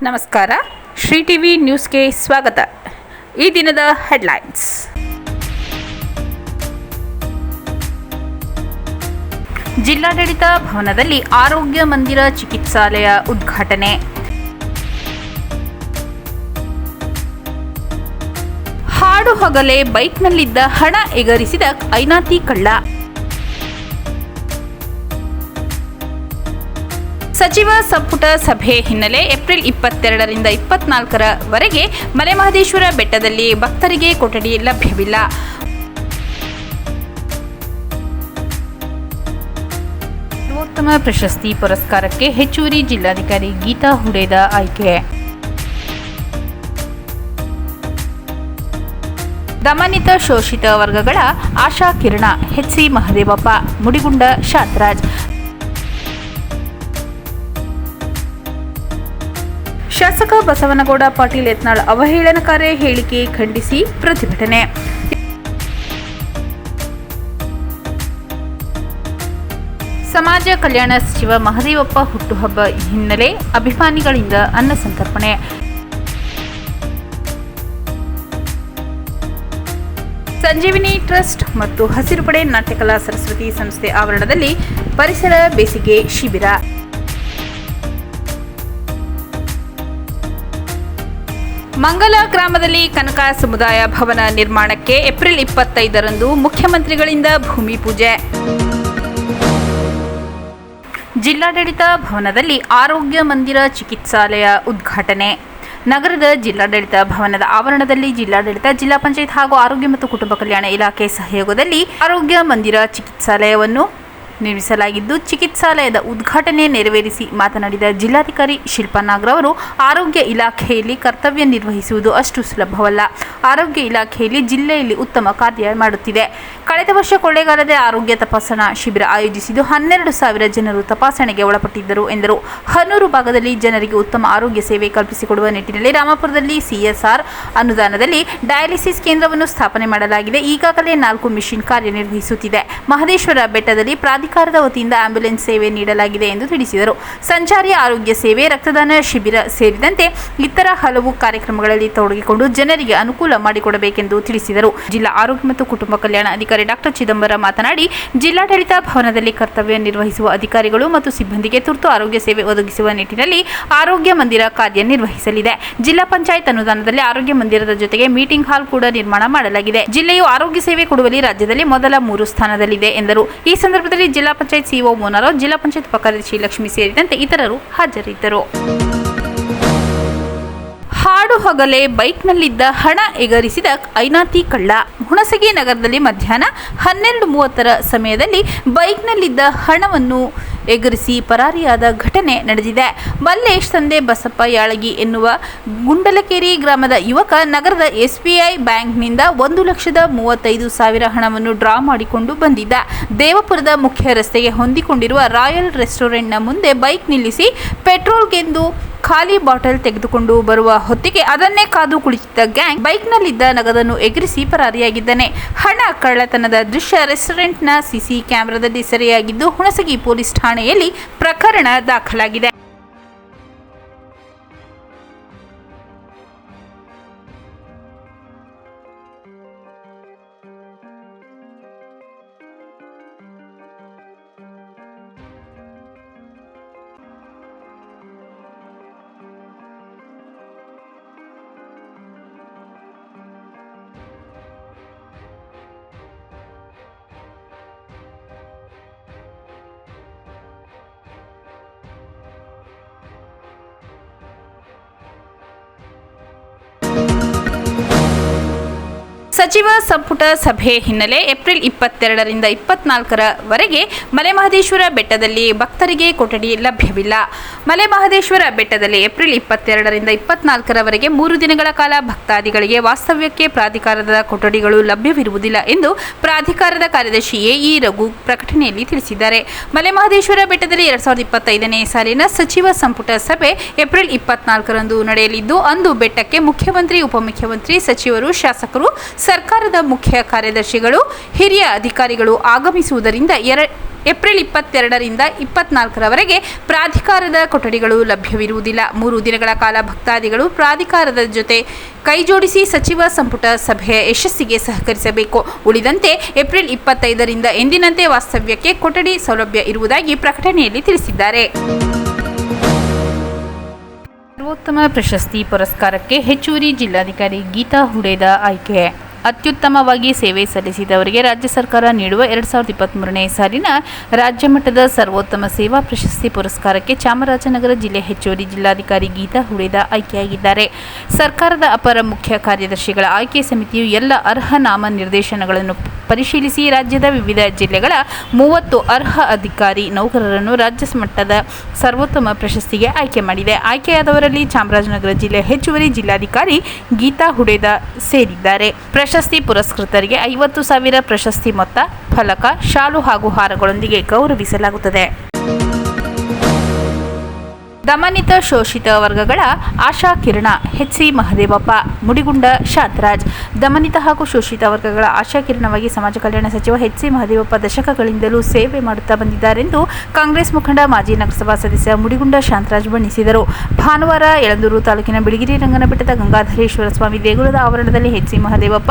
ನಮಸ್ಕಾರ. ಶ್ರೀ ಟಿವಿ ನ್ಯೂಸ್ಗೆ ಸ್ವಾಗತ. ಈ ದಿನದ ಹೆಡ್ಲೈನ್ಸ್. ಜಿಲ್ಲಾಡಳಿತ ಭವನದಲ್ಲಿ ಆರೋಗ್ಯ ಮಂದಿರ ಚಿಕಿತ್ಸಾಲಯ ಉದ್ಘಾಟನೆ. ಹಾಡು ಹಗಲೇ ಬೈಕ್ನಲ್ಲಿದ್ದ ಹಣ ಎಗರಿಸಿದ ಐನಾತಿ ಕಳ್ಳ. ಸಚಿವ ಸಂಪುಟ ಸಭೆ ಹಿನ್ನೆಲೆ ಏಪ್ರಿಲ್ 22ರಿಂದ 24ರವರೆಗೆ ಮಲೆಮಹದೇಶ್ವರ ಬೆಟ್ಟದಲ್ಲಿ ಭಕ್ತರಿಗೆ ಕೊಠಡಿ ಲಭ್ಯವಿಲ್ಲ. ಸರ್ವೋತ್ತಮ ಪ್ರಶಸ್ತಿ ಪುರಸ್ಕಾರಕ್ಕೆ ಹೆಚ್ಚುವರಿ ಜಿಲ್ಲಾಧಿಕಾರಿ ಗೀತಾ ಹುಡೇದ ಆಯ್ಕೆ. ದಮನಿತ ಶೋಷಿತ ವರ್ಗಗಳ ಆಶಾ ಕಿರಣ ಎಚ್.ಸಿ. ಮಹದೇವಪ್ಪ, ಮುಡಿಗುಂಡ ಶಾಂತರಾಜ್. ಶಾಸಕ ಬಸವನಗೌಡ ಪಾಟೀಲ್ ಯತ್ನಾಳ್ ಅವಹೇಳನಕಾರಿ ಹೇಳಿಕೆ ಖಂಡಿಸಿ ಪ್ರತಿಭಟನೆ. ಸಮಾಜ ಕಲ್ಯಾಣ ಸಚಿವ ಮಹದೇವಪ್ಪ ಹುಟ್ಟುಹಬ್ಬ ಹಿನ್ನೆಲೆ ಅಭಿಮಾನಿಗಳಿಂದ ಅನ್ನ ಸಂತರ್ಪಣೆ. ಸಂಜೀವಿನಿ ಟ್ರಸ್ಟ್ ಮತ್ತು ಹಸಿರುಪಡೆ ನಾಟ್ಯಕಲಾ ಸರಸ್ವತಿ ಸಂಸ್ಥೆ ಆವರಣದಲ್ಲಿ ಪರಿಸರ ಬೇಸಿಗೆ ಶಿಬಿರ. ಮಂಗಲ ಗ್ರಾಮದಲ್ಲಿ ಕನಕ ಸಮುದಾಯ ಭವನ ನಿರ್ಮಾಣಕ್ಕೆ ಏಪ್ರಿಲ್ 25ರಂದು ಮುಖ್ಯಮಂತ್ರಿಗಳಿಂದ ಭೂಮಿ ಪೂಜೆ. ಜಿಲ್ಲಾಡಳಿತ ಭವನದಲ್ಲಿ ಆರೋಗ್ಯ ಮಂದಿರ ಚಿಕಿತ್ಸಾಲಯ ಉದ್ಘಾಟನೆ. ನಗರದ ಜಿಲ್ಲಾಡಳಿತ ಭವನದ ಆವರಣದಲ್ಲಿ ಜಿಲ್ಲಾಡಳಿತ, ಜಿಲ್ಲಾ ಪಂಚಾಯತ್ ಹಾಗೂ ಆರೋಗ್ಯ ಮತ್ತು ಕುಟುಂಬ ಕಲ್ಯಾಣ ಇಲಾಖೆ ಸಹಯೋಗದಲ್ಲಿ ಆರೋಗ್ಯ ಮಂದಿರ ಚಿಕಿತ್ಸಾಲಯವನ್ನು ನಿರ್ಮಿಸಲಾಗಿದ್ದು, ಚಿಕಿತ್ಸಾಲಯದ ಉದ್ಘಾಟನೆ ನೆರವೇರಿಸಿ ಮಾತನಾಡಿದ ಜಿಲ್ಲಾಧಿಕಾರಿ ಶಿಲ್ಪಾ ನಾಗ್ರವರು, ಆರೋಗ್ಯ ಇಲಾಖೆಯಲ್ಲಿ ಕರ್ತವ್ಯ ನಿರ್ವಹಿಸುವುದು ಅಷ್ಟು ಸುಲಭವಲ್ಲ. ಆರೋಗ್ಯ ಇಲಾಖೆಯಲ್ಲಿ ಜಿಲ್ಲೆಯಲ್ಲಿ ಉತ್ತಮ ಕಾರ್ಯ ಮಾಡುತ್ತಿದೆ. ಕಳೆದ ವರ್ಷ ಕೊಳ್ಳೇಗಾಲದ ಆರೋಗ್ಯ ತಪಾಸಣಾ ಶಿಬಿರ ಆಯೋಜಿಸಿದ್ದು 12,000 ಜನರು ತಪಾಸಣೆಗೆ ಒಳಪಟ್ಟಿದ್ದರು ಎಂದರು. ಹನ್ನೂರು ಭಾಗದಲ್ಲಿ ಜನರಿಗೆ ಉತ್ತಮ ಆರೋಗ್ಯ ಸೇವೆ ಕಲ್ಪಿಸಿಕೊಡುವ ನಿಟ್ಟಿನಲ್ಲಿ ರಾಮಪುರದಲ್ಲಿ CSR ಅನುದಾನದಲ್ಲಿ ಡಯಾಲಿಸಿಸ್ ಕೇಂದ್ರವನ್ನು ಸ್ಥಾಪನೆ ಮಾಡಲಾಗಿದೆ. ಈಗಾಗಲೇ 4 ಮಿಷಿನ್ ಕಾರ್ಯನಿರ್ವಹಿಸುತ್ತಿದೆ. ಮಹದೇಶ್ವರ ಬೆಟ್ಟದಲ್ಲಿ ಪ್ರಾಧಿಕಾರದ ವತಿಯಿಂದ ಆಂಬ್ಯುಲೆನ್ಸ್ ಸೇವೆ ನೀಡಲಾಗಿದೆ ಎಂದು ತಿಳಿಸಿದರು. ಸಂಚಾರಿ ಆರೋಗ್ಯ ಸೇವೆ, ರಕ್ತದಾನ ಶಿಬಿರ ಸೇರಿದಂತೆ ಇತರ ಹಲವು ಕಾರ್ಯಕ್ರಮಗಳಲ್ಲಿ ತೊಡಗಿಕೊಂಡು ಜನರಿಗೆ ಅನುಕೂಲ ಮಾಡಿಕೊಡಬೇಕೆಂದು ತಿಳಿಸಿದರು. ಜಿಲ್ಲಾ ಆರೋಗ್ಯ ಮತ್ತು ಕುಟುಂಬ ಕಲ್ಯಾಣ ಅಧಿಕಾರಿ ಡಾಕ್ಟರ್ ಚಿದಂಬರ ಮಾತನಾಡಿ, ಜಿಲ್ಲಾಡಳಿತ ಭವನದಲ್ಲಿ ಕರ್ತವ್ಯ ನಿರ್ವಹಿಸುವ ಅಧಿಕಾರಿಗಳು ಮತ್ತು ಸಿಬ್ಬಂದಿಗೆ ತುರ್ತು ಆರೋಗ್ಯ ಸೇವೆ ಒದಗಿಸುವ ನಿಟ್ಟಿನಲ್ಲಿ ಆರೋಗ್ಯ ಮಂದಿರ ಕಾರ್ಯನಿರ್ವಹಿಸಲಿದೆ. ಜಿಲ್ಲಾ ಪಂಚಾಯತ್ ಅನುದಾನದಲ್ಲಿ ಆರೋಗ್ಯ ಮಂದಿರದ ಜೊತೆಗೆ ಮೀಟಿಂಗ್ ಹಾಲ್ ಕೂಡ ನಿರ್ಮಾಣ ಮಾಡಲಾಗಿದೆ. ಜಿಲ್ಲೆಯು ಆರೋಗ್ಯ ಸೇವೆ ಕೊಡುವಲ್ಲಿ ರಾಜ್ಯದಲ್ಲಿ ಮೊದಲ 3 ಸ್ಥಾನದಲ್ಲಿದೆ ಎಂದರು. ಈ ಸಂದರ್ಭದಲ್ಲಿ ಜಿಲ್ಲಾ ಪಂಚಾಯತ್ ಸಿಇಒ ಮೋನಾರಾವ್, ಜಿಲ್ಲಾ ಪಂಚಾಯತ್ ಉಪಕಾರ್ಯದರ್ಶಿ ಲಕ್ಷ್ಮಿ ಸೇರಿದಂತೆ ಇತರರು ಹಾಜರಿದ್ದರು. ಹಾಡು ಹಗಲೇ ಬೈಕ್ನಲ್ಲಿದ್ದ ಹಣ ಎಗರಿಸಿದ ಐನಾತಿ ಕಳ್ಳ. ಹುಣಸಗಿ ನಗರದಲ್ಲಿ ಮಧ್ಯಾಹ್ನ 12:30ರ ಸಮಯದಲ್ಲಿ ಬೈಕ್ನಲ್ಲಿದ್ದ ಹಣವನ್ನು ಎಗರಿಸಿ ಪರಾರಿಯಾದ ಘಟನೆ ನಡೆದಿದೆ. ಮಲ್ಲೇಶ್ ತಂದೆ ಬಸಪ್ಪ ಯಾಳಗಿ ಎನ್ನುವ ಗುಂಡಲಕೇರಿ ಗ್ರಾಮದ ಯುವಕ ನಗರದ SBI ಬ್ಯಾಂಕ್ನಿಂದ 1,35,000 ಹಣವನ್ನು ಡ್ರಾ ಮಾಡಿಕೊಂಡು ಬಂದಿದ್ದ. ದೇವಪುರದ ಮುಖ್ಯ ರಸ್ತೆಗೆ ಹೊಂದಿಕೊಂಡಿರುವ ರಾಯಲ್ ರೆಸ್ಟೋರೆಂಟ್ನ ಮುಂದೆ ಬೈಕ್ ನಿಲ್ಲಿಸಿ ಪೆಟ್ರೋಲ್ಗೆಂದು ಖಾಲಿ ಬಾಟಲ್ ತೆಗೆದುಕೊಂಡು ಬರುವ ಹೊತ್ತಿಗೆ ಅದನ್ನೇ ಕಾದು ಕುಳಿತಿದ್ದ ಗ್ಯಾಂಗ್ ಬೈಕ್ನಲ್ಲಿದ್ದ ನಗದನ್ನು ಎಗರಿಸಿ ಪರಾರಿಯಾಗಿದ್ದಾನೆ. ಹಣ ಕಳ್ಳತನದ ದೃಶ್ಯ ರೆಸ್ಟೋರೆಂಟ್ನ ಸಿಸಿ ಕ್ಯಾಮೆರಾದಲ್ಲಿ ಸೆರೆಯಾಗಿದ್ದು, ಹುಣಸಗಿ ಪೊಲೀಸ್ ಠಾಣೆಯಲ್ಲಿ ಪ್ರಕರಣ ದಾಖಲಾಗಿದೆ. ಸಚಿವ ಸಂಪುಟ ಸಭೆ ಹಿನ್ನೆಲೆ ಏಪ್ರಿಲ್ 22ರಿಂದ 24ರವರೆಗೆ ಮಲೆಮಹದೇಶ್ವರ ಬೆಟ್ಟದಲ್ಲಿ ಭಕ್ತರಿಗೆ ಕೊಠಡಿ ಲಭ್ಯವಿಲ್ಲ. ಮಲೆಮಹದೇಶ್ವರ ಬೆಟ್ಟದಲ್ಲಿ ಏಪ್ರಿಲ್ 22ರಿಂದ 24ರವರೆಗೆ 3 ದಿನಗಳ ಕಾಲ ಭಕ್ತಾದಿಗಳಿಗೆ ವಾಸ್ತವ್ಯಕ್ಕೆ ಪ್ರಾಧಿಕಾರದ ಕೊಠಡಿಗಳು ಲಭ್ಯವಿರುವುದಿಲ್ಲ ಎಂದು ಪ್ರಾಧಿಕಾರದ ಕಾರ್ಯದರ್ಶಿ ಎಇ ರಘು ಪ್ರಕಟಣೆಯಲ್ಲಿ ತಿಳಿಸಿದ್ದಾರೆ. ಮಲೆಮಹದೇಶ್ವರ ಬೆಟ್ಟದಲ್ಲಿ 2025ನೇ ಸಾಲಿನ ಸಚಿವ ಸಂಪುಟ ಸಭೆ ಏಪ್ರಿಲ್ 24ರಂದು ನಡೆಯಲಿದ್ದು, ಅಂದು ಬೆಟ್ಟಕ್ಕೆ ಮುಖ್ಯಮಂತ್ರಿ, ಉಪಮುಖ್ಯಮಂತ್ರಿ, ಸಚಿವರು, ಶಾಸಕರು, ಸರ್ಕಾರದ ಮುಖ್ಯ ಕಾರ್ಯದರ್ಶಿಗಳು, ಹಿರಿಯ ಅಧಿಕಾರಿಗಳು ಆಗಮಿಸುವುದರಿಂದ ಏಪ್ರಿಲ್ 22ರಿಂದ 24ರವರೆಗೆ ಪ್ರಾಧಿಕಾರದ ಕೊಠಡಿಗಳು ಲಭ್ಯವಿರುವುದಿಲ್ಲ. 3 ದಿನಗಳ ಕಾಲ ಭಕ್ತಾದಿಗಳು ಪ್ರಾಧಿಕಾರದ ಜೊತೆ ಕೈಜೋಡಿಸಿ ಸಚಿವ ಸಂಪುಟ ಸಭೆಯ ಯಶಸ್ಸಿಗೆ ಸಹಕರಿಸಬೇಕು. ಉಳಿದಂತೆ ಏಪ್ರಿಲ್ 25ರಿಂದ ಎಂದಿನಂತೆ ವಾಸ್ತವ್ಯಕ್ಕೆ ಕೊಠಡಿ ಸೌಲಭ್ಯ ಇರುವುದಾಗಿ ಪ್ರಕಟಣೆಯಲ್ಲಿ ತಿಳಿಸಿದ್ದಾರೆ. ಸರ್ವೋತ್ತಮ ಪ್ರಶಸ್ತಿ ಪುರಸ್ಕಾರಕ್ಕೆ ಹೆಚ್ಚುವರಿ ಜಿಲ್ಲಾಧಿಕಾರಿ ಗೀತಾ ಹುಡೇದ ಆಯ್ಕೆ. ಅತ್ಯುತ್ತಮವಾಗಿ ಸೇವೆ ಸಲ್ಲಿಸಿದವರಿಗೆ ರಾಜ್ಯ ಸರ್ಕಾರ ನೀಡುವ 2023ನೇ ಸಾಲಿನ ರಾಜ್ಯ ಮಟ್ಟದ ಸರ್ವೋತ್ತಮ ಸೇವಾ ಪ್ರಶಸ್ತಿ ಪುರಸ್ಕಾರಕ್ಕೆ ಚಾಮರಾಜನಗರ ಜಿಲ್ಲೆ ಹೆಚ್ಚುವರಿ ಜಿಲ್ಲಾಧಿಕಾರಿ ಗೀತಾ ಹುಡೇದ ಆಯ್ಕೆಯಾಗಿದ್ದಾರೆ. ಸರ್ಕಾರದ ಅಪರ ಮುಖ್ಯ ಕಾರ್ಯದರ್ಶಿಗಳ ಆಯ್ಕೆ ಸಮಿತಿಯು ಎಲ್ಲ ಅರ್ಹ ನಾಮ ನಿರ್ದೇಶನಗಳನ್ನು ಪರಿಶೀಲಿಸಿ ರಾಜ್ಯದ ವಿವಿಧ ಜಿಲ್ಲೆಗಳ 30 ಅರ್ಹ ಅಧಿಕಾರಿ ನೌಕರರನ್ನು ರಾಜ್ಯ ಮಟ್ಟದ ಸರ್ವೋತ್ತಮ ಪ್ರಶಸ್ತಿಗೆ ಆಯ್ಕೆ ಮಾಡಿದೆ. ಆಯ್ಕೆಯಾದವರಲ್ಲಿ ಚಾಮರಾಜನಗರ ಜಿಲ್ಲೆ ಹೆಚ್ಚುವರಿ ಜಿಲ್ಲಾಧಿಕಾರಿ ಗೀತಾ ಹುಡೇದ ಸೇರಿದ್ದಾರೆ. ಪ್ರಶಸ್ತಿ ಪುರಸ್ಕೃತರಿಗೆ 50,000 ಪ್ರಶಸ್ತಿ ಮೊತ್ತ, ಫಲಕ, ಶಾಲು ಹಾಗೂ ಹಾರಗಳೊಂದಿಗೆ ಗೌರವಿಸಲಾಗುತ್ತದೆ. ದಮನಿತ ಶೋಷಿತ ವರ್ಗಗಳ ಆಶಾ ಕಿರಣ ಎಚ್.ಸಿ. ಮಹದೇವಪ್ಪ, ಮುಡಿಗುಂಡ ಶಾಂತರಾಜ್. ದಮನಿತ ಹಾಗೂ ಶೋಷಿತ ವರ್ಗಗಳ ಆಶಾ ಕಿರಣವಾಗಿ ಸಮಾಜ ಕಲ್ಯಾಣ ಸಚಿವ ಎಚ್.ಸಿ. ಮಹದೇವಪ್ಪ ದಶಕಗಳಿಂದಲೂ ಸೇವೆ ಮಾಡುತ್ತಾ ಬಂದಿದ್ದಾರೆಂದು ಕಾಂಗ್ರೆಸ್ ಮುಖಂಡ ಮಾಜಿ ನಗರಸಭಾ ಸದಸ್ಯ ಮುಡಿಗುಂಡ ಶಾಂತರಾಜ್ ಬಣ್ಣಿಸಿದರು. ಭಾನುವಾರ ಯಳಂದೂರು ತಾಲೂಕಿನ ಬಿಳಿಗಿರಿ ರಂಗನಬೆಟ್ಟದ ಗಂಗಾಧರೇಶ್ವರ ಸ್ವಾಮಿ ದೇಗುಲದ ಆವರಣದಲ್ಲಿ ಎಚ್.ಸಿ. ಮಹದೇವಪ್ಪ,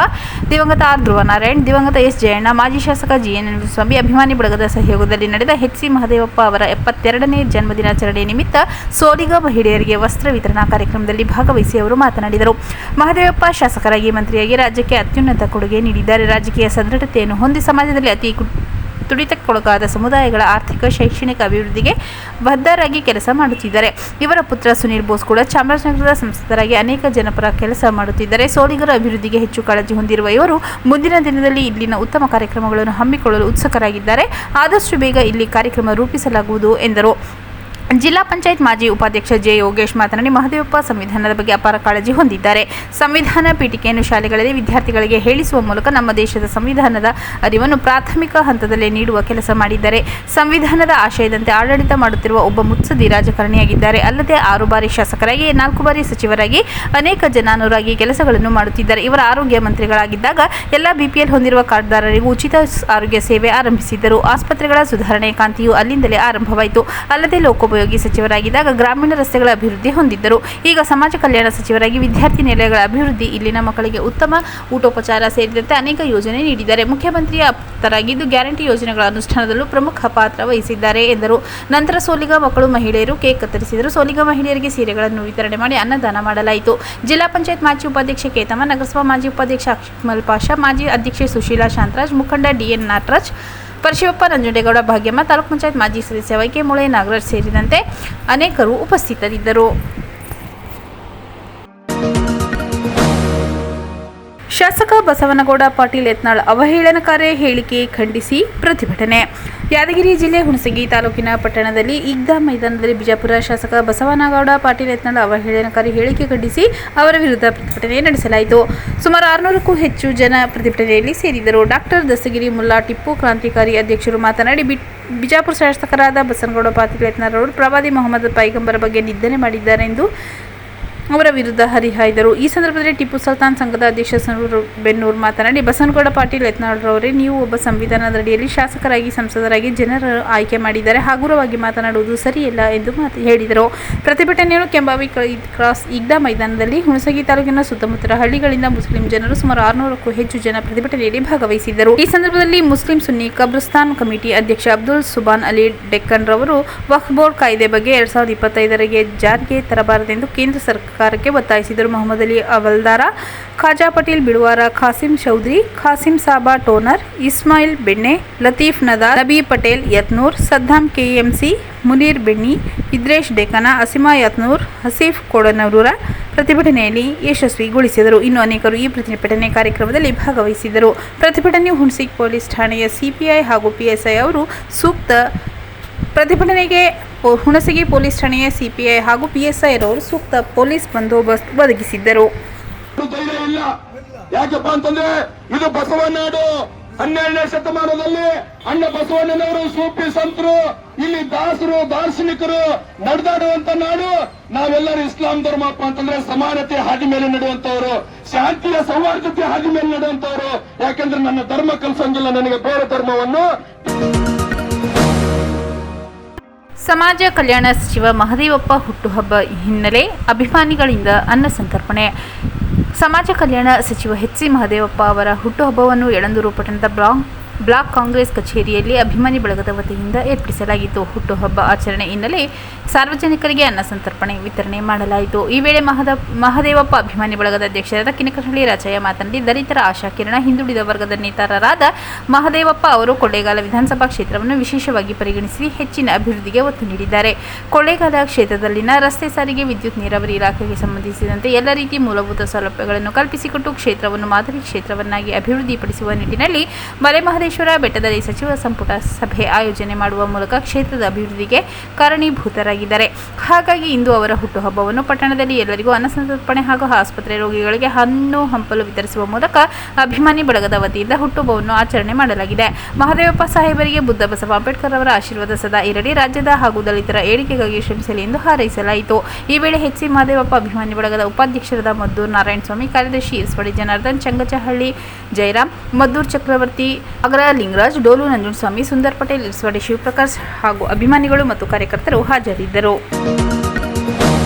ದಿವಂಗತ ಆರ್. ಧ್ರುವನಾರಾಯಣ್, ದಿವಂಗತ ಎಸ್. ಜಯಣ್ಣ, ಮಾಜಿ ಶಾಸಕ ಜಿ.ಎನ್. ಸ್ವಾಮಿ ಅಭಿಮಾನಿ ಬಳಗದ ಸಹಯೋಗದಲ್ಲಿ ನಡೆದ ಎಚ್.ಸಿ. ಮಹದೇವಪ್ಪ ಅವರ 72ನೇ ಜನ್ಮದಿನಾಚರಣೆ ನಿಮಿತ್ತ ಸೋಲಿಗ ಮಹಿಳೆಯರಿಗೆ ವಸ್ತ್ರ ವಿತರಣಾ ಕಾರ್ಯಕ್ರಮದಲ್ಲಿ ಭಾಗವಹಿಸಿ ಅವರು ಮಾತನಾಡಿದರು. ಮಹದೇವಪ್ಪ ಶಾಸಕರಾಗಿ, ಮಂತ್ರಿಯಾಗಿ ರಾಜ್ಯಕ್ಕೆ ಅತ್ಯುನ್ನತ ಕೊಡುಗೆ ನೀಡಿದ್ದಾರೆ. ರಾಜಕೀಯ ಸದೃಢತೆಯನ್ನು ಹೊಂದಿ ಸಮಾಜದಲ್ಲಿ ಅತಿ ತುಳಿತಕ್ಕೊಳಗಾದ ಸಮುದಾಯಗಳ ಆರ್ಥಿಕ, ಶೈಕ್ಷಣಿಕ ಅಭಿವೃದ್ಧಿಗೆ ಬದ್ಧರಾಗಿ ಕೆಲಸ ಮಾಡುತ್ತಿದ್ದಾರೆ. ಇವರ ಪುತ್ರ ಸುನೀಲ್ ಬೋಸ್ ಕೂಡ ಚಾಮರಾಜನಗರದ ಸಂಸದರಾಗಿ ಅನೇಕ ಜನಪರ ಕೆಲಸ ಮಾಡುತ್ತಿದ್ದಾರೆ. ಸೋಲಿಗರ ಅಭಿವೃದ್ಧಿಗೆ ಹೆಚ್ಚು ಕಾಳಜಿ ಹೊಂದಿರುವ ಇವರು ಮುಂದಿನ ದಿನದಲ್ಲಿ ಇಲ್ಲಿನ ಉತ್ತಮ ಕಾರ್ಯಕ್ರಮಗಳನ್ನು ಹಮ್ಮಿಕೊಳ್ಳಲು ಉತ್ಸುಕರಾಗಿದ್ದಾರೆ. ಆದಷ್ಟು ಬೇಗ ಇಲ್ಲಿ ಕಾರ್ಯಕ್ರಮ ರೂಪಿಸಲಾಗುವುದು ಎಂದರು. ಜಿಲ್ಲಾ ಪಂಚಾಯತ್ ಮಾಜಿ ಉಪಾಧ್ಯಕ್ಷ ಜೆ. ಯೋಗೇಶ್ ಮಾತನಾಡಿ, ಮಹದೇವಪ್ಪ ಸಂವಿಧಾನದ ಬಗ್ಗೆ ಅಪಾರ ಕಾಳಜಿ ಹೊಂದಿದ್ದಾರೆ. ಸಂವಿಧಾನ ಪೀಠಿಕೆಯನ್ನು ಶಾಲೆಗಳಲ್ಲಿ ವಿದ್ಯಾರ್ಥಿಗಳಿಗೆ ಹೇಳಿಸುವ ಮೂಲಕ ನಮ್ಮ ದೇಶದ ಸಂವಿಧಾನದ ಅರಿವನ್ನು ಪ್ರಾಥಮಿಕ ಹಂತದಲ್ಲೇ ನೀಡುವ ಕೆಲಸ ಮಾಡಿದ್ದಾರೆ. ಸಂವಿಧಾನದ ಆಶಯದಂತೆ ಆಡಳಿತ ಮಾಡುತ್ತಿರುವ ಒಬ್ಬ ಮುತ್ಸದ್ದಿ ರಾಜಕಾರಣಿಯಾಗಿದ್ದಾರೆ. ಅಲ್ಲದೆ 6 ಬಾರಿ ಶಾಸಕರಾಗಿ, 4 ಬಾರಿ ಸಚಿವರಾಗಿ, ಅನೇಕ ಜನಾನುರಾಗಿ ಕೆಲಸಗಳನ್ನು ಮಾಡುತ್ತಿದ್ದಾರೆ. ಇವರ ಆರೋಗ್ಯ ಮಂತ್ರಿಗಳಾಗಿದ್ದಾಗ ಎಲ್ಲ ಬಿಪಿಎಲ್ ಹೊಂದಿರುವ ಕಾರ್ಡ್ದಾರರಿಗೂ ಉಚಿತ ಆರೋಗ್ಯ ಸೇವೆ ಆರಂಭಿಸಿದ್ದರು. ಆಸ್ಪತ್ರೆಗಳ ಸುಧಾರಣೆ ಕಾಂತಿಯು ಅಲ್ಲಿಂದಲೇ ಆರಂಭವಾಯಿತು. ಅಲ್ಲದೆ ಲೋಕೋಪಯೋಗಿ ಸಚಿವರಾಗಿದ್ದಾಗ ಗ್ರಾಮೀಣ ರಸ್ತೆಗಳ ಅಭಿವೃದ್ಧಿ ಹೊಂದಿದ್ದರು. ಈಗ ಸಮಾಜ ಕಲ್ಯಾಣ ಸಚಿವರಾಗಿ ವಿದ್ಯಾರ್ಥಿ ನಿಲಯಗಳ ಅಭಿವೃದ್ಧಿ, ಇಲ್ಲಿನ ಮಕ್ಕಳಿಗೆ ಉತ್ತಮ ಊಟೋಪಚಾರ ಸೇರಿದಂತೆ ಅನೇಕ ಯೋಜನೆ ನೀಡಿದ್ದಾರೆ. ಮುಖ್ಯಮಂತ್ರಿಯ ಆಪ್ತರಾಗಿದ್ದು ಗ್ಯಾರಂಟಿ ಯೋಜನೆಗಳ ಅನುಷ್ಠಾನದಲ್ಲೂ ಪ್ರಮುಖ ಪಾತ್ರ ವಹಿಸಿದ್ದಾರೆ ಎಂದರು. ನಂತರ ಸೋಲಿಗ ಮಕ್ಕಳು, ಮಹಿಳೆಯರು ಕೇಕ್ ಕತ್ತರಿಸಿದರು. ಸೋಲಿಗ ಮಹಿಳೆಯರಿಗೆ ಸೀರೆಗಳನ್ನು ವಿತರಣೆ ಮಾಡಿ ಅನ್ನದಾನ ಮಾಡಲಾಯಿತು. ಜಿಲ್ಲಾ ಪಂಚಾಯತ್ ಮಾಜಿ ಉಪಾಧ್ಯಕ್ಷೆ ಕೇತಮ್ಮ, ನಗರಸಭಾ ಮಾಜಿ ಉಪಾಧ್ಯಕ್ಷ ಅಕ್ಮಲ್ ಪಾಷಾ, ಮಾಜಿ ಅಧ್ಯಕ್ಷೆ ಸುಶೀಲಾ ಶಾಂತರಾಜ್, ಮುಖಂಡ ಡಿ.ಎನ್. ನಾಟರಾಜ್, ಪರಶಿವಪ್ಪ, ನಂಜುಂಡೇಗೌಡ, ಭಾಗ್ಯಮ್ಮ, ತಾಲೂಕು ಪಂಚಾಯತ್ ಮಾಜಿ ಸದಸ್ಯ ವೈಕೆ ಮೂಳೆ ನಾಗರಾಜ್ ಸೇರಿದಂತೆ ಅನೇಕರು ಉಪಸ್ಥಿತರಿದ್ದರು. ಶಾಸಕ ಬಸವನಗೌಡ ಪಾಟೀಲ್ ಯತ್ನಾಳ್ ಅವಹೇಳನಕಾರಿ ಹೇಳಿಕೆ ಖಂಡಿಸಿ ಪ್ರತಿಭಟನೆ. ಯಾದಗಿರಿ ಜಿಲ್ಲೆ ಹುಣಸಗಿ ತಾಲೂಕಿನ ಪಟ್ಟಣದಲ್ಲಿ ಈಗ್ದಾ ಮೈದಾನದಲ್ಲಿ ಬಿಜಾಪುರ ಶಾಸಕ ಬಸವನಗೌಡ ಪಾಟೀಲ್ ಯತ್ನಾಳ್ ಅವಹೇಳನಕಾರಿ ಹೇಳಿಕೆ ಖಂಡಿಸಿ ಅವರ ವಿರುದ್ಧ ಪ್ರತಿಭಟನೆ ನಡೆಸಲಾಯಿತು. ಸುಮಾರು 600ಕ್ಕೂ ಹೆಚ್ಚು ಜನ ಪ್ರತಿಭಟನೆಯಲ್ಲಿ ಸೇರಿದರು. ಡಾಕ್ಟರ್ ದಸ್ತಗಿರಿ ಮುಲ್ಲಾ ಟಿಪ್ಪು ಕ್ರಾಂತಿಕಾರಿ ಅಧ್ಯಕ್ಷರು ಮಾತನಾಡಿ, ಬಿಜಾಪುರ ಶಾಸಕರಾದ ಬಸವನಗೌಡ ಪಾಟೀಲ್ ಯತ್ನಾಳ್ ಅವರು ಪ್ರವಾದಿ ಮೊಹಮ್ಮದ್ ಪೈಗಂಬರ ಬಗ್ಗೆ ನಿಂದನೆ ಮಾಡಿದ್ದಾರೆ ಎಂದು ಅವರ ವಿರುದ್ಧ ಹರಿಹಾಯ್ದರು. ಈ ಸಂದರ್ಭದಲ್ಲಿ ಟಿಪ್ಪು ಸುಲ್ತಾನ್ ಸಂಘದ ಅಧ್ಯಕ್ಷ ಬೆನ್ನೂರು ಮಾತನಾಡಿ, ಬಸವನಗೌಡ ಪಾಟೀಲ್ ಯತ್ನಾಳ್ರವರೇ, ನೀವು ಒಬ್ಬ ಸಂವಿಧಾನದಡಿಯಲ್ಲಿ ಶಾಸಕರಾಗಿ, ಸಂಸದರಾಗಿ ಜನರು ಆಯ್ಕೆ ಮಾಡಿದ್ದಾರೆ. ಹಗುರವಾಗಿ ಮಾತನಾಡುವುದು ಸರಿಯಲ್ಲ ಎಂದು ಹೇಳಿದರು. ಪ್ರತಿಭಟನೆಯನ್ನು ಕೆಂಬಾವಿ ಕ್ರಾಸ್ ಈಗ್ದಾ ಮೈದಾನದಲ್ಲಿ ಹುಣಸಗಿ ತಾಲೂಕಿನ ಸುತ್ತಮುತ್ತಲ ಹಳ್ಳಿಗಳಿಂದ ಮುಸ್ಲಿಂ ಜನರು ಸುಮಾರು 600ಕ್ಕೂ ಹೆಚ್ಚು ಜನ ಪ್ರತಿಭಟನೆಯಲ್ಲಿ ಭಾಗವಹಿಸಿದ್ದರು. ಈ ಸಂದರ್ಭದಲ್ಲಿ ಮುಸ್ಲಿಂ ಸುನ್ನಿ ಕಬ್ರಸ್ತಾನ್ ಕಮಿಟಿ ಅಧ್ಯಕ್ಷ ಅಬ್ದುಲ್ ಸುಬಾನ್ ಅಲಿ ಡೆಕ್ಕನ್ ರವರು ವಕ್ಫ್ ಬೋರ್ಡ್ ಕಾಯ್ದೆ ಬಗ್ಗೆ 2025ರಿಗೆ ಜಾರಿಗೆ ತರಬಾರದೆಂದು ಕೇಂದ್ರ ಸರ್ಕಾರಕ್ಕೆ ಒತ್ತಾಯಿಸಿದರು. ಮೊಹಮ್ಮದ್ ಅಲಿ ಅವಲ್ದಾರ, ಖಾಜಾ ಪಟೇಲ್ ಬಿಡುವಾರ, ಖಾಸಿಂ ಚೌಧರಿ, ಖಾಸಿಂ ಸಾಬಾ ಟೋನರ್, ಇಸ್ಮಾಯಿಲ್ ಬೆಣ್ಣೆ, ಲತೀಫ್ ನದಾರ್, ನಬಿ ಪಟೇಲ್ ಯತ್ನೂರ್, ಸದ್ದಾಂ ಕೆಎಂಸಿ, ಮುನೀರ್ ಬೆಣ್ಣಿ, ಇದ್ರೇಶ್ ಡೆಕನ, ಅಸಿಮಾ ಯತ್ನೂರ್, ಹಸೀಫ್ ಕೋಡನೂರ ಪ್ರತಿಭಟನೆಯಲ್ಲಿ ಯಶಸ್ವಿಗೊಳಿಸಿದರು. ಇನ್ನು ಅನೇಕರು ಈ ಪ್ರತಿಭಟನೆ ಕಾರ್ಯಕ್ರಮದಲ್ಲಿ ಭಾಗವಹಿಸಿದ್ದರು. ಪ್ರತಿಭಟನೆಯು ಹುಣಸಗಿ ಪೊಲೀಸ್ ಠಾಣೆಯ ಸಿಪಿಐ ಹಾಗೂ ಪಿಎಸ್ಐ ಅವರು ಪ್ರತಿಭಟನೆಗೆ ಹುಣಸಗಿ ಪೊಲೀಸ್ ಠಾಣೆಯ ಸಿಪಿಐ ಹಾಗೂ ಪಿಎಸ್ಐ ರವರು ಸೂಕ್ತ ಪೊಲೀಸ್ ಬಂದೋಬಸ್ತ್ ಒದಗಿಸಿದ್ದರು. ಯಾಕಪ್ಪ ಅಂತಂದ್ರೆ ಇದು ಬಸವನಾಡು. 12ನೇ ಶತಮಾನದಲ್ಲಿ ಅಣ್ಣ ಬಸವಣ್ಣನವರು ಸೂಫಿ ಸಂತರು, ಇಲ್ಲಿ ದಾಸರು, ದಾರ್ಶನಿಕರು ನಡೆದಾಡುವಂತ ನಾಡು. ನಾವೆಲ್ಲರೂ ಇಸ್ಲಾಂ ಧರ್ಮಪ್ಪ ಅಂತಂದ್ರೆ ಸಮಾನತೆ ಹಾದಿ ಮೇಲೆ ನಡೆಯುವಂತವ್ರು, ಶಾಂತಿಯ ಸೌಹಾರ್ದತೆ ಹಾದಿ ಮೇಲೆ ನಡೆಯುವಂತವ್ರು. ಯಾಕಂದ್ರೆ ನನ್ನ ಧರ್ಮ ಕಲ್ಸಂಗಿಲ್ಲ ನನಗೆ ಬೇರೆ ಧರ್ಮವನ್ನು. ಸಮಾಜ ಕಲ್ಯಾಣ ಸಚಿವ ಮಹದೇವಪ್ಪ ಹುಟ್ಟುಹಬ್ಬ ಹಿನ್ನೆಲೆ ಅಭಿಮಾನಿಗಳಿಂದ ಅನ್ನ ಸಂತರ್ಪಣೆ. ಸಮಾಜ ಕಲ್ಯಾಣ ಸಚಿವ ಎಚ್ ಸಿ ಮಹದೇವಪ್ಪ ಅವರ ಹುಟ್ಟುಹಬ್ಬವನ್ನು ಯಳಂದೂರು ಪಟ್ಟಣದ ಬ್ಲಾಕ್ ಕಾಂಗ್ರೆಸ್ ಕಚೇರಿಯಲ್ಲಿ ಅಭಿಮಾನಿ ಬಳಗದ ವತಿಯಿಂದ ಏರ್ಪಡಿಸಲಾಗಿತ್ತು. ಹುಟ್ಟುಹಬ್ಬ ಆಚರಣೆ ಹಿನ್ನೆಲೆ ಸಾರ್ವಜನಿಕರಿಗೆ ಅನ್ನ ಸಂತರ್ಪಣೆ ವಿತರಣೆ ಮಾಡಲಾಯಿತು. ಈ ವೇಳೆ ಮಹದೇವಪ್ಪ ಅಭಿಮಾನಿ ಬಳಗದ ಅಧ್ಯಕ್ಷರಾದ ಕಿನಕನಹಳ್ಳಿ ರಾಜಯ್ಯ ಮಾತನಾಡಿ, ದಲಿತರ ಆಶಾಕಿರಣ, ಹಿಂದುಳಿದ ವರ್ಗದ ನೇತಾರರಾದ ಮಹದೇವಪ್ಪ ಅವರು ಕೊಳ್ಳೇಗಾಲ ವಿಧಾನಸಭಾ ಕ್ಷೇತ್ರವನ್ನು ವಿಶೇಷವಾಗಿ ಪರಿಗಣಿಸಿ ಹೆಚ್ಚಿನ ಅಭಿವೃದ್ಧಿಗೆ ಒತ್ತು ನೀಡಿದ್ದಾರೆ. ಕೊಳ್ಳೇಗಾಲ ಕ್ಷೇತ್ರದಲ್ಲಿನ ರಸ್ತೆ ಸಾರಿಗೆ, ವಿದ್ಯುತ್, ನೀರಾವರಿ ಇಲಾಖೆಗೆ ಸಂಬಂಧಿಸಿದಂತೆ ಎಲ್ಲ ರೀತಿ ಮೂಲಭೂತ ಸೌಲಭ್ಯಗಳನ್ನು ಕಲ್ಪಿಸಿಕೊಟ್ಟು ಕ್ಷೇತ್ರವನ್ನು ಮಾದರಿ ಕ್ಷೇತ್ರವನ್ನಾಗಿ ಅಭಿವೃದ್ಧಿಪಡಿಸುವ ನಿಟ್ಟಿನಲ್ಲಿ ಮಲೆಮಹದೇಶ್ವರ ಬೆಟ್ಟದಲ್ಲಿ ಸಚಿವ ಸಂಪುಟ ಸಭೆ ಆಯೋಜನೆ ಮಾಡುವ ಮೂಲಕ ಕ್ಷೇತ್ರದ ಅಭಿವೃದ್ಧಿಗೆ ಕಾರಣೀಭೂತರಾಗಿದ್ದಾರೆ. ಹಾಗಾಗಿ ಇಂದು ಅವರ ಹುಟ್ಟುಹಬ್ಬವನ್ನು ಪಟ್ಟಣದಲ್ಲಿ ಎಲ್ಲರಿಗೂ ಅನ್ನಸಂತರ್ಪಣೆ ಹಾಗೂ ಆಸ್ಪತ್ರೆ ರೋಗಿಗಳಿಗೆ ಹಣ್ಣು ಹಂಪಲು ವಿತರಿಸುವ ಮೂಲಕ ಅಭಿಮಾನಿ ಬಳಗದ ವತಿಯಿಂದ ಹುಟ್ಟುಹಬ್ಬವನ್ನು ಆಚರಣೆ ಮಾಡಲಾಗಿದೆ. ಮಹದೇವಪ್ಪ ಸಾಹೇಬರಿಗೆ ಬುದ್ಧ ಬಸವ ಅಂಬೇಡ್ಕರ್ ಅವರ ಆಶೀರ್ವಾದ ಸದಾ ಇರಲಿ, ರಾಜ್ಯದ ಹಾಗೂ ದಲಿತರ ಏಳಿಗೆಗಾಗಿ ಶ್ರಮಿಸಲಿ ಎಂದು ಹಾರೈಸಲಾಯಿತು. ಈ ವೇಳೆ ಎಚ್ ಸಿ ಮಹದೇವಪ್ಪ ಅಭಿಮಾನಿ ಬಳಗದ ಉಪಾಧ್ಯಕ್ಷರಾದ ಮದ್ದೂರು ನಾರಾಯಣಸ್ವಾಮಿ, ಕಾರ್ಯದರ್ಶಿ ಇರ್ಸ್ವಾಡಿ ಜನಾರ್ದನ್, ಚಂಗಚಹಳ್ಳಿ ಜಯರಾಮ್, ಮದ್ದೂರು ಚಕ್ರವರ್ತಿ, ಅಗ್ರ ಲಿಂಗರಾಜ್, ಡೋಲು ನಂಜುಂಡಸ್ವಾಮಿ, ಸುಂದರ್ ಪಟೇಲ್, ಇರ್ಸ್ವಾಡಿ ಶಿವಪ್ರಕಾಶ್ ಹಾಗೂ ಅಭಿಮಾನಿಗಳು ಮತ್ತು ಕಾರ್ಯಕರ್ತರು ಹಾಜರಿದ್ದರು.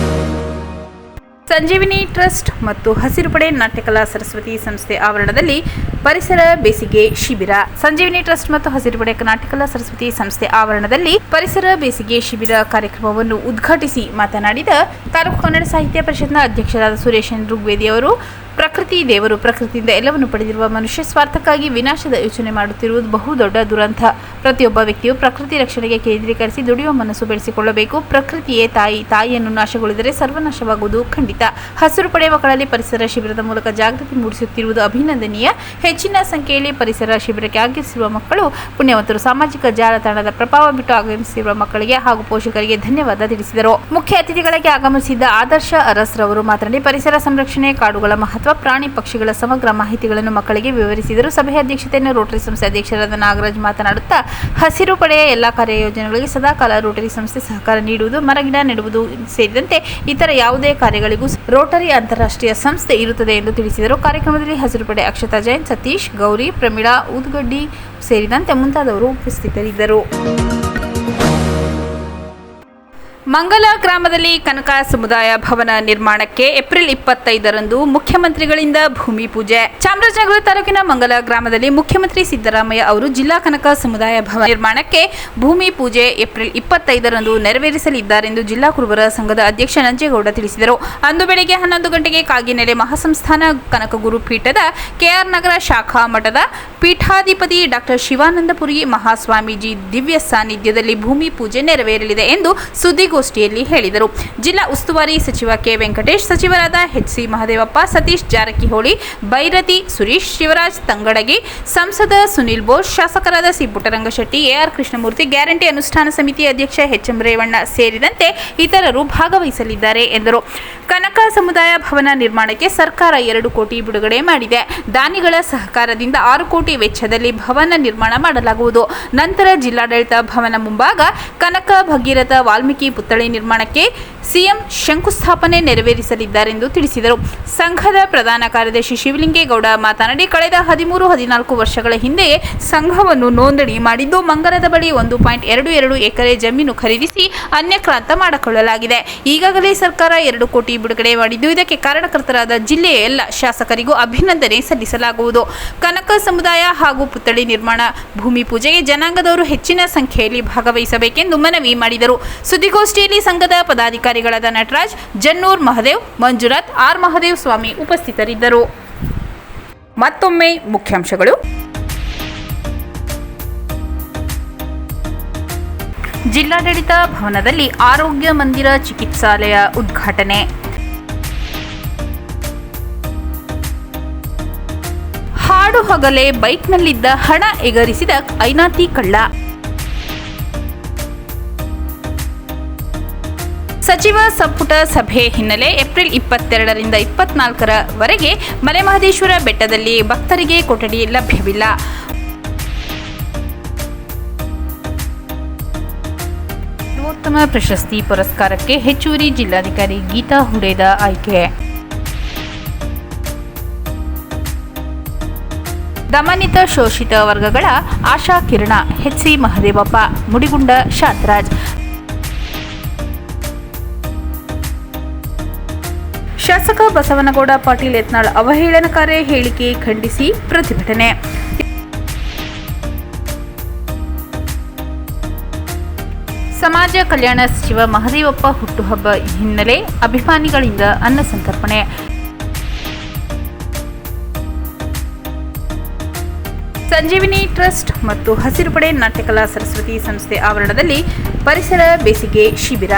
ಸಂಜೀವಿನಿ ಟ್ರಸ್ಟ್ ಮತ್ತು ಹಸಿರು ಪಡೆ ನಾಟ್ಯಕಲಾ ಸರಸ್ವತಿ ಸಂಸ್ಥೆ ಆವರಣದಲ್ಲಿ ಪರಿಸರ ಬೇಸಿಗೆ ಶಿಬಿರ. ಸಂಜೀವಿನಿ ಟ್ರಸ್ಟ್ ಮತ್ತು ಹಸಿರು ಪಡೆ ನಾಟ್ಯಕಲಾ ಸರಸ್ವತಿ ಸಂಸ್ಥೆ ಆವರಣದಲ್ಲಿ ಪರಿಸರ ಬೇಸಿಗೆ ಶಿಬಿರ ಕಾರ್ಯಕ್ರಮವನ್ನು ಉದ್ಘಾಟಿಸಿ ಮಾತನಾಡಿದ ತಾಲೂಕು ಕನ್ನಡ ಸಾಹಿತ್ಯ ಪರಿಷತ್ನ ಅಧ್ಯಕ್ಷರಾದ ಸುರೇಶ್ ಋಗ್ವೇದಿ ಅವರು, ಪ್ರಕೃತಿ ದೇವರು, ಪ್ರಕೃತಿಯಿಂದ ಎಲ್ಲವನ್ನು ಪಡೆದಿರುವ ಮನುಷ್ಯ ಸ್ವಾರ್ಥಕ್ಕಾಗಿ ವಿನಾಶದ ಯೋಚನೆ ಮಾಡುತ್ತಿರುವುದು ಬಹುದೊಡ್ಡ ದುರಂತ. ಪ್ರತಿಯೊಬ್ಬ ವ್ಯಕ್ತಿಯು ಪ್ರಕೃತಿ ರಕ್ಷಣೆಗೆ ಕೇಂದ್ರೀಕರಿಸಿ ದುಡಿಯುವ ಮನಸ್ಸು ಬೆಳೆಸಿಕೊಳ್ಳಬೇಕು. ಪ್ರಕೃತಿಯೇ ತಾಯಿ, ತಾಯಿಯನ್ನು ನಾಶಗೊಳಿದರೆ ಸರ್ವನಾಶವಾಗುವುದು ಖಂಡಿತ. ಹಸಿರು ಪಡೆ ಮಕ್ಕಳಲ್ಲಿ ಪರಿಸರ ಶಿಬಿರದ ಮೂಲಕ ಜಾಗೃತಿ ಮೂಡಿಸುತ್ತಿರುವುದು ಅಭಿನಂದನೀಯ. ಹೆಚ್ಚಿನ ಸಂಖ್ಯೆಯಲ್ಲಿ ಪರಿಸರ ಶಿಬಿರಕ್ಕೆ ಆಗಮಿಸಿರುವ ಮಕ್ಕಳು ಪುಣ್ಯವಂತರು. ಸಾಮಾಜಿಕ ಜಾಲತಾಣದ ಪ್ರಭಾವ ಬಿಟ್ಟು ಆಗಮಿಸಿರುವ ಮಕ್ಕಳಿಗೆ ಹಾಗೂ ಪೋಷಕರಿಗೆ ಧನ್ಯವಾದ ತಿಳಿಸಿದರು. ಮುಖ್ಯ ಅತಿಥಿಗಳಾಗಿ ಆಗಮಿಸಿದ್ದ ಆದರ್ಶ ಅರಸ್ರವರು ಮಾತನಾಡಿ, ಪರಿಸರ ಸಂರಕ್ಷಣೆ, ಕಾಡುಗಳ ಮಹತ್ವ, ಪ್ರಾಣಿ ಪಕ್ಷಿಗಳ ಸಮಗ್ರ ಮಾಹಿತಿಗಳನ್ನು ಮಕ್ಕಳಿಗೆ ವಿವರಿಸಿದರು. ಸಭೆಯ ಅಧ್ಯಕ್ಷತೆಯನ್ನು ರೋಟರಿ ಸಂಸ್ಥೆ ಅಧ್ಯಕ್ಷರಾದ ನಾಗರಾಜ್ ಮಾತನಾಡುತ್ತಾ, ಹಸಿರು ಪಡೆಯ ಎಲ್ಲಾ ಕಾರ್ಯಯೋಜನೆಗಳಿಗೆ ಸದಾಕಾಲ ರೋಟರಿ ಸಂಸ್ಥೆ ಸಹಕಾರ ನೀಡುವುದು, ಮರಗಿಡ ನೆಡುವುದು ಸೇರಿದಂತೆ ಇತರ ಯಾವುದೇ ಕಾರ್ಯಗಳಿಗೂ ರೋಟರಿ ಅಂತಾರಾಷ್ಟ್ರೀಯ ಸಂಸ್ಥೆ ಇರುತ್ತದೆ ಎಂದು ತಿಳಿಸಿದರು. ಕಾರ್ಯಕ್ರಮದಲ್ಲಿ ಹಸಿರು ಪಡೆ ಅಕ್ಷತಾ ಜೈನ್, ಸತೀಶ್, ಗೌರಿ, ಪ್ರಮೀಳಾ ಊದ್ಗಡ್ಡಿ ಸೇರಿದಂತೆ ಮುಂತಾದವರು ಉಪಸ್ಥಿತರಿದ್ದರು. ಮಂಗಲ ಗ್ರಾಮದಲ್ಲಿ ಕನಕ ಸಮುದಾಯ ಭವನ ನಿರ್ಮಾಣಕ್ಕೆ ಏಪ್ರಿಲ್ 25ರಂದು ಮುಖ್ಯಮಂತ್ರಿಗಳಿಂದ ಭೂಮಿ ಪೂಜೆ. ಚಾಮರಾಜನಗರ ತಾಲೂಕಿನ ಮಂಗಲ ಗ್ರಾಮದಲ್ಲಿ ಮುಖ್ಯಮಂತ್ರಿ ಸಿದ್ದರಾಮಯ್ಯ ಅವರು ಜಿಲ್ಲಾ ಕನಕ ಸಮುದಾಯ ಭವನ ನಿರ್ಮಾಣಕ್ಕೆ ಭೂಮಿ ಪೂಜೆ ಏಪ್ರಿಲ್ 25ರಂದು ನೆರವೇರಿಸಲಿದ್ದಾರೆಂದು ಜಿಲ್ಲಾ ಕುರುಬರ ಸಂಘದ ಅಧ್ಯಕ್ಷ ನಂಜೇಗೌಡ ತಿಳಿಸಿದರು. ಅಂದು ಬೆಳಗ್ಗೆ 11 ಗಂಟೆಗೆ ಕಾಗಿನೆಲೆ ಮಹಾಸಂಸ್ಥಾನ ಕನಕಗುರು ಪೀಠದ ಕೆಆರ್ ನಗರ ಶಾಖಾ ಮಠದ ಪೀಠಾಧಿಪತಿ ಡಾಕ್ಟರ್ ಶಿವಾನಂದಪುರಿ ಮಹಾಸ್ವಾಮೀಜಿ ದಿವ್ಯ ಸಾನ್ನಿಧ್ಯದಲ್ಲಿ ಭೂಮಿ ಪೂಜೆ ನೆರವೇರಲಿದೆ ಎಂದು ಸುದ್ದಿಗೋಷ್ಠಿಯಲ್ಲಿ ಹೇಳಿದರು. ಜಿಲ್ಲಾ ಉಸ್ತುವಾರಿ ಸಚಿವ ಕೆ ವೆಂಕಟೇಶ್, ಸಚಿವರಾದ ಎಚ್ ಸಿ ಮಹದೇವಪ್ಪ, ಸತೀಶ್ ಜಾರಕಿಹೊಳಿ, ಬೈರತಿ ಸುರೇಶ್, ಶಿವರಾಜ್ ತಂಗಡಗಿ, ಸಂಸದ ಸುನಿಲ್ ಬೋಸ್, ಶಾಸಕರಾದ C Puttarangashetty, AR Krishnamurthy, guarantee ಅನುಷ್ಠಾನ ಸಮಿತಿ ಅಧ್ಯಕ್ಷ ಎಚ್ ಎಂ ರೇವಣ್ಣ ಸೇರಿದಂತೆ ಇತರರು ಭಾಗವಹಿಸಲಿದ್ದಾರೆ ಎಂದರು. ಕನಕ ಸಮುದಾಯ ಭವನ ನಿರ್ಮಾಣಕ್ಕೆ ಸರ್ಕಾರ 2 ಕೋಟಿ ಬಿಡುಗಡೆ ಮಾಡಿದೆ. ದಾನಿಗಳ ಸಹಕಾರದಿಂದ 6 ಕೋಟಿ ವೆಚ್ಚದಲ್ಲಿ ಭವನ ನಿರ್ಮಾಣ ಮಾಡಲಾಗುವುದು. ನಂತರ ಜಿಲ್ಲಾಡಳಿತ ಭವನ ಮುಂಭಾಗ ಕನಕ ಭಗೀರಥ ವಾಲ್ಮೀಕಿ ಪುತ್ಥಳಿ ನಿರ್ಮಾಣಕ್ಕೆ ಸಿಎಂ ಶಂಕುಸ್ಥಾಪನೆ ನೆರವೇರಿಸಲಿದ್ದಾರೆಂದು ತಿಳಿಸಿದರು. ಸಂಘದ ಪ್ರಧಾನ ಕಾರ್ಯದರ್ಶಿ ಶಿವಲಿಂಗೇಗೌಡ ಮಾತನಾಡಿ, ಕಳೆದ 13-14 ವರ್ಷಗಳ ಹಿಂದೆಯೇ ಸಂಘವನ್ನು ನೋಂದಣಿ ಮಾಡಿದ್ದು, ಮಂಗಲದ ಬಳಿ 1.22 ಎಕರೆ ಜಮೀನು ಖರೀದಿಸಿ ಅನ್ಯಕ್ರಾಂತ ಮಾಡಿಕೊಳ್ಳಲಾಗಿದೆ. ಈಗಾಗಲೇ ಸರ್ಕಾರ 2 ಕೋಟಿ ಬಿಡುಗಡೆ ಮಾಡಿದ್ದು, ಇದಕ್ಕೆ ಕಾರಣಕರ್ತರಾದ ಜಿಲ್ಲೆಯ ಎಲ್ಲ ಶಾಸಕರಿಗೂ ಅಭಿನಂದನೆ ಸಲ್ಲಿಸಲಾಗುವುದು. ಕನಕ ಸಮುದಾಯ ಹಾಗೂ ಪುತ್ಥಳಿ ನಿರ್ಮಾಣ ಭೂಮಿ ಪೂಜೆಗೆ ಜನಾಂಗದವರು ಹೆಚ್ಚಿನ ಸಂಖ್ಯೆಯಲ್ಲಿ ಭಾಗವಹಿಸಬೇಕೆಂದು ಮನವಿ ಮಾಡಿದರು. ಸುದ್ದಿಗೋಷ್ಠಿಯಲ್ಲಿ ಸಂಘದ ಪದಾಧಿಕಾರಿಗಳಾದ ನಟರಾಜ್, ಜನ್ನೂರ್ ಮಹದೇವ್, ಮಂಜುನಾಥ್, ಆರ್ ಮಹದೇವ್ ಸ್ವಾಮಿ ಉಪಸ್ಥಿತರಿದ್ದರು. ಮತ್ತೊಮ್ಮೆ ಮುಖ್ಯಾಂಶಗಳು. ಜಿಲ್ಲಾಡಳಿತ ಭವನದಲ್ಲಿ ಆರೋಗ್ಯ ಮಂದಿರ ಚಿಕಿತ್ಸಾಲಯ ಉದ್ಘಾಟನೆ. ಹಾಡು ಹಗಲೇ ಬೈಕ್ನಲ್ಲಿದ್ದ ಹಣ ಎಗರಿಸಿದ ಐನಾತಿ ಕಳ್ಳ. ಸಚಿವ ಸಂಪುಟ ಸಭೆ ಹಿನ್ನೆಲೆ ಏಪ್ರಿಲ್ 22ರಿಂದ 24ರವರೆಗೆ ಮಲೆಮಹದೇಶ್ವರ ಬೆಟ್ಟದಲ್ಲಿ ಭಕ್ತರಿಗೆ ಕೊಠಡಿ ಲಭ್ಯವಿಲ್ಲ. ಸರ್ವೋತ್ತಮ ಪ್ರಶಸ್ತಿ ಪುರಸ್ಕಾರಕ್ಕೆ ಹೆಚ್ಚುವರಿ ಜಿಲ್ಲಾಧಿಕಾರಿ ಗೀತಾ ಹುಡೇದ ಆಯ್ಕೆ. ದಮನಿತ ಶೋಷಿತ ವರ್ಗಗಳ ಆಶಾ ಕಿರಣ ಎಚ್ ಸಿ ಮಹದೇವಪ್ಪ, ಮುಡಿಗುಂಡ ಶಾಂತರಾಜ್. ಶಾಸಕ ಬಸವನಗೌಡ ಪಾಟೀಲ್ ಯತ್ನಾಳ್ ಅವಹೇಳನಕಾರಿ ಹೇಳಿಕೆ ಖಂಡಿಸಿ ಪ್ರತಿಭಟನೆ. ಸಮಾಜ ಕಲ್ಯಾಣ ಸಚಿವ ಮಹದೇವಪ್ಪ ಹುಟ್ಟುಹಬ್ಬ ಹಿನ್ನೆಲೆ ಅಭಿಮಾನಿಗಳಿಂದ ಅನ್ನ ಸಂತರ್ಪಣೆ. ಸಂಜೀವಿನಿ ಟ್ರಸ್ಟ್ ಮತ್ತು ಹಸಿರು ಪಡೆ ನಾಟ್ಯಕಲಾ ಸರಸ್ವತಿ ಸಂಸ್ಥೆ ಆವರಣದಲ್ಲಿ ಪರಿಸರ ಬೇಸಿಗೆ ಶಿಬಿರ.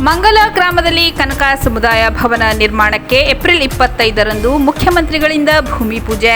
ಮಂಗಲ ಗ್ರಾಮದಲ್ಲಿ ಕನಕ ಸಮುದಾಯ ಭವನ ನಿರ್ಮಾಣಕ್ಕೆ ಏಪ್ರಿಲ್ 25ರಂದು ಮುಖ್ಯಮಂತ್ರಿಗಳಿಂದ ಭೂಮಿ ಪೂಜೆ.